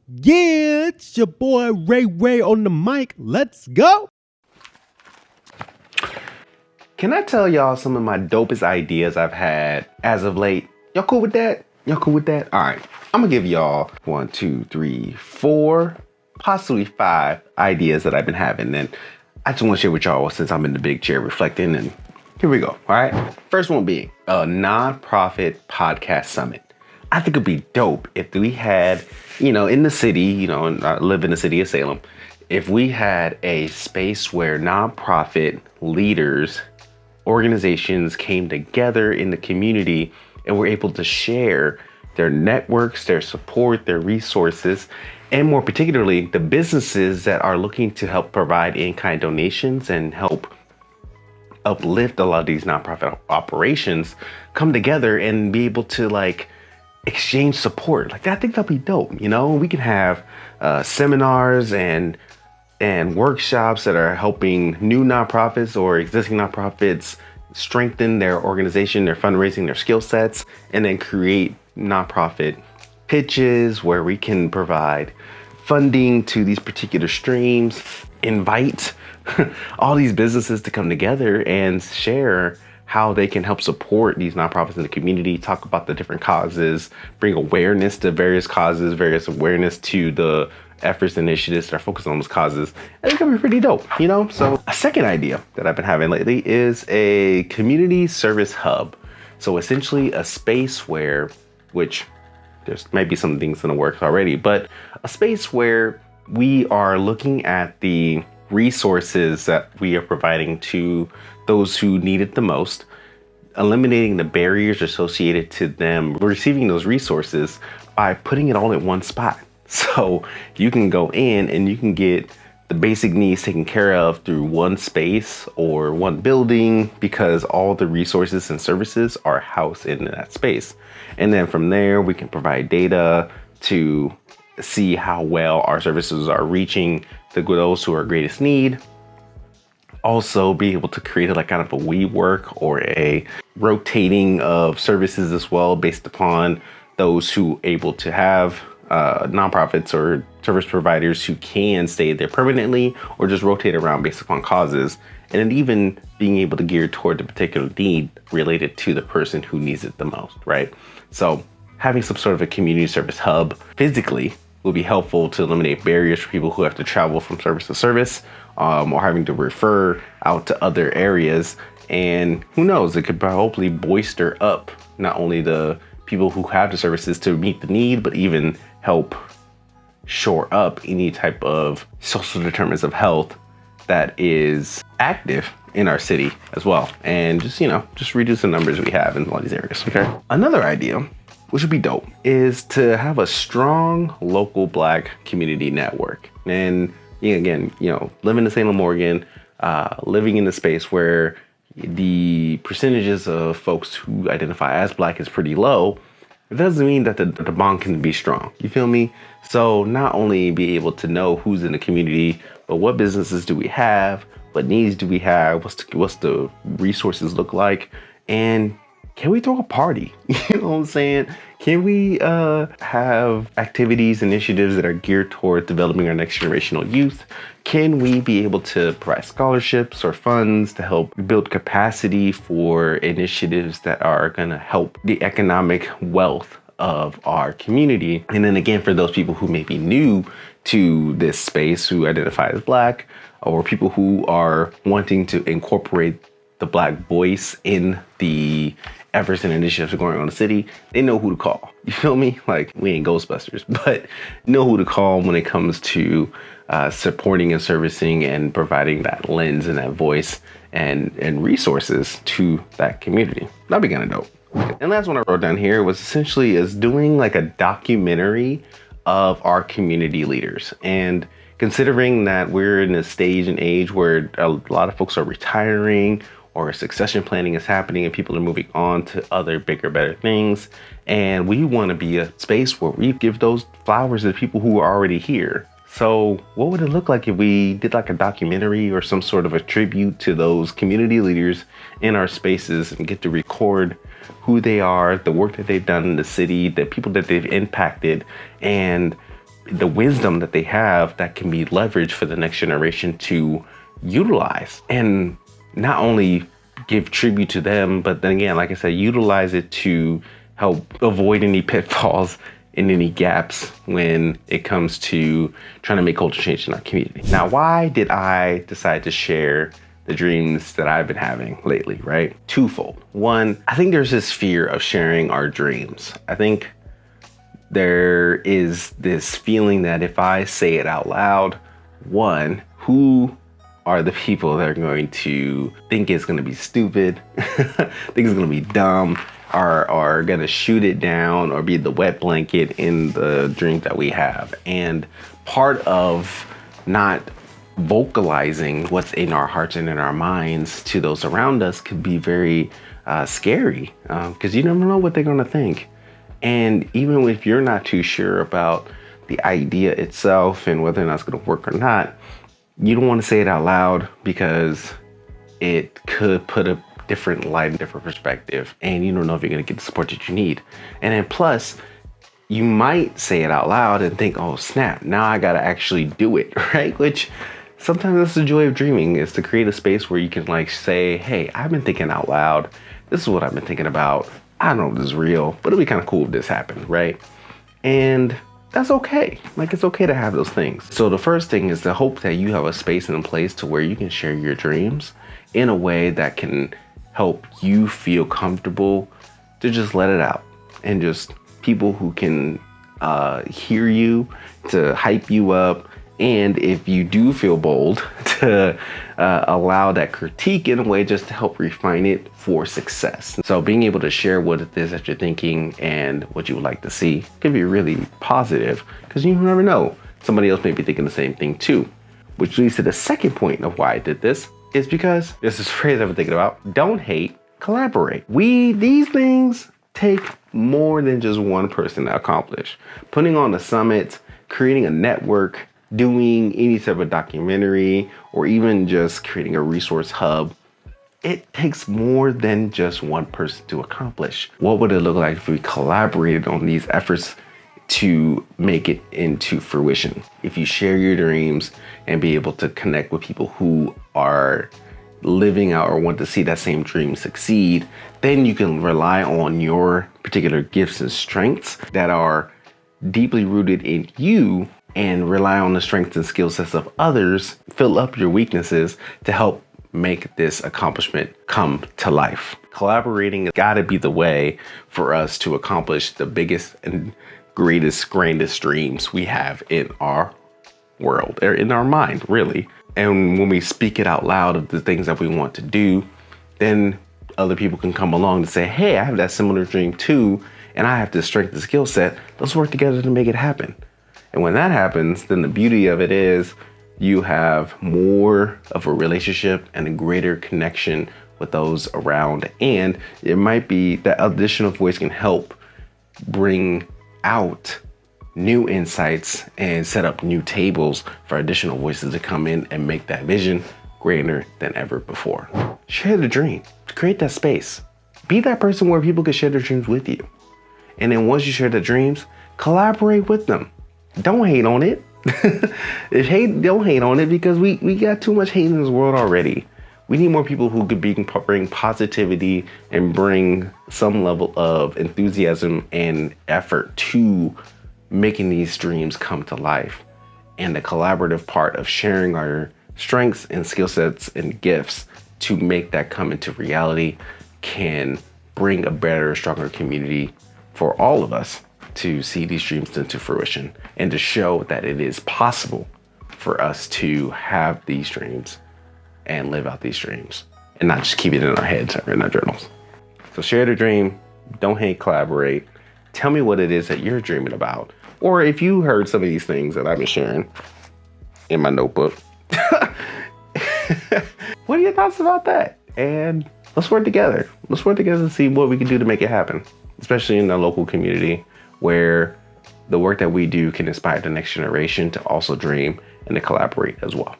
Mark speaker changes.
Speaker 1: Yeah, it's your boy Ray on the mic. Let's go.
Speaker 2: Can I tell y'all some of my dopest ideas I've had as of late? Y'all cool with that? Y'all cool with that? All right, I'm gonna give y'all 1, 2, 3, 4, possibly 5 ideas that I've been having. And I just want to share with y'all since I'm in the big chair reflecting. And here we go. All right. First one being a nonprofit podcast summit. I think it'd be dope if we had, in the city, and I live in the city of Salem, if we had a space where nonprofit leaders, organizations came together in the community and were able to share their networks, their support, their resources, and more particularly, the businesses that are looking to help provide in-kind donations and help uplift a lot of these nonprofit operations come together and be able to exchange support. I think that'd be dope. We can have seminars and workshops that are helping new nonprofits or existing nonprofits strengthen their organization, their fundraising, their skill sets, and then create nonprofit pitches where we can provide funding to these particular streams, invite all these businesses to come together and share how they can help support these nonprofits in the community, talk about the different causes, bring awareness to various causes, various awareness to the efforts and initiatives that are focused on those causes. I think that'd be pretty dope, So a second idea that I've been having lately is a community service hub. So essentially a space where, which there's maybe some things in the works already, but a space where we are looking at the resources that we are providing to those who need it the most, eliminating the barriers associated to them receiving those resources by putting it all in one spot. So you can go in and you can get the basic needs taken care of through one space or one building because all the resources and services are housed in that space. And then from there, we can provide data to see how well our services are reaching those who are greatest need. Also be able to create a kind of a WeWork or a rotating of services as well based upon those who able to have nonprofits or service providers who can stay there permanently or just rotate around based upon causes. And then even being able to gear toward the particular need related to the person who needs it the most, right? So having some sort of a community service hub physically will be helpful to eliminate barriers for people who have to travel from service to service or having to refer out to other areas. And who knows, it could hopefully bolster up not only the people who have the services to meet the need, but even help shore up any type of social determinants of health that is active in our city as well. And just reduce the numbers we have in all these areas, okay? Another idea, which would be dope, is to have a strong local Black community network. And again, living in Salem, Oregon, living in a space where the percentages of folks who identify as Black is pretty low, it doesn't mean that the bond can be strong. You feel me? So not only be able to know who's in the community, but what businesses do we have? What needs do we have? What's the resources look like? And can we throw a party? You know what I'm saying? Can we have activities, initiatives that are geared toward developing our next generational youth? Can we be able to provide scholarships or funds to help build capacity for initiatives that are going to help the economic wealth of our community? And then again, for those people who may be new to this space, who identify as Black, or people who are wanting to incorporate the Black voice in the efforts and initiatives going on in the city, they know who to call. You feel me? We ain't Ghostbusters, but know who to call when it comes to supporting and servicing and providing that lens and that voice and resources to that community. That'd be kind of dope. And last one I wrote down here was essentially is doing a documentary of our community leaders. And considering that we're in a stage and age where a lot of folks are retiring or succession planning is happening and people are moving on to other bigger, better things. And we want to be a space where we give those flowers to the people who are already here. So what would it look like if we did a documentary or some sort of a tribute to those community leaders in our spaces and get to record who they are, the work that they've done in the city, the people that they've impacted, and the wisdom that they have that can be leveraged for the next generation to utilize, and not only give tribute to them, but then again, like I said, utilize it to help avoid any pitfalls and any gaps when it comes to trying to make culture change in our community. Now, why did I decide to share the dreams that I've been having lately, right? Twofold. One, I think there's this fear of sharing our dreams. I think there is this feeling that if I say it out loud, one, who are the people that are going to think it's going to be stupid, think it's going to be dumb, are going to shoot it down or be the wet blanket in the dream that we have. And part of not vocalizing what's in our hearts and in our minds to those around us could be very scary, because you never know what they're going to think. And even if you're not too sure about the idea itself and whether or not it's going to work or not, you don't want to say it out loud because it could put a different light and different perspective, and you don't know if you're going to get the support that you need. And then plus, you might say it out loud and think, oh snap, now I got to actually do it, right? Which sometimes that's the joy of dreaming, is to create a space where you can like say, hey, I've been thinking out loud. This is what I've been thinking about. I don't know if this is real, but it'd be kind of cool if this happened, right? And that's okay. Like, it's okay to have those things. So the first thing is to hope that you have a space and a place to where you can share your dreams in a way that can help you feel comfortable to just let it out, and just people who can hear you, to hype you up, and if you do feel bold, to allow that critique in a way just to help refine it for success. So being able to share what it is that you're thinking and what you would like to see can be really positive, because you never know, somebody else may be thinking the same thing too. Which leads to the second point of why I did this, is because this is a phrase I've been thinking about: don't hate, collaborate. These things take more than just one person to accomplish. Putting on a summit, creating a network, doing any type of documentary, or even just creating a resource hub, it takes more than just one person to accomplish. What would it look like if we collaborated on these efforts to make it into fruition? If you share your dreams and be able to connect with people who are living out or want to see that same dream succeed, then you can rely on your particular gifts and strengths that are deeply rooted in you, and rely on the strengths and skill sets of others, fill up your weaknesses to help make this accomplishment come to life. Collaborating has got to be the way for us to accomplish the biggest and greatest, grandest dreams we have in our world, or in our mind, really. And when we speak it out loud of the things that we want to do, then other people can come along and say, hey, I have that similar dream too, and I have this strength and skill set. Let's work together to make it happen. And when that happens, then the beauty of it is you have more of a relationship and a greater connection with those around. And it might be that additional voice can help bring out new insights and set up new tables for additional voices to come in and make that vision greater than ever before. Share the dream, create that space. Be that person where people can share their dreams with you. And then once you share the dreams, collaborate with them. Don't hate on it. Don't hate on it, because we got too much hate in this world already. We need more people who could bring positivity and bring some level of enthusiasm and effort to making these dreams come to life. And the collaborative part of sharing our strengths and skill sets and gifts to make that come into reality can bring a better, stronger community for all of us to see these dreams into fruition, and to show that it is possible for us to have these dreams and live out these dreams, and not just keep it in our heads or in our journals. So share the dream, don't hate, collaborate. Tell me what it is that you're dreaming about. Or if you heard some of these things that I've been sharing in my notebook, what are your thoughts about that? And let's work together. Let's work together to see what we can do to make it happen, especially in the local community, where the work that we do can inspire the next generation to also dream and to collaborate as well.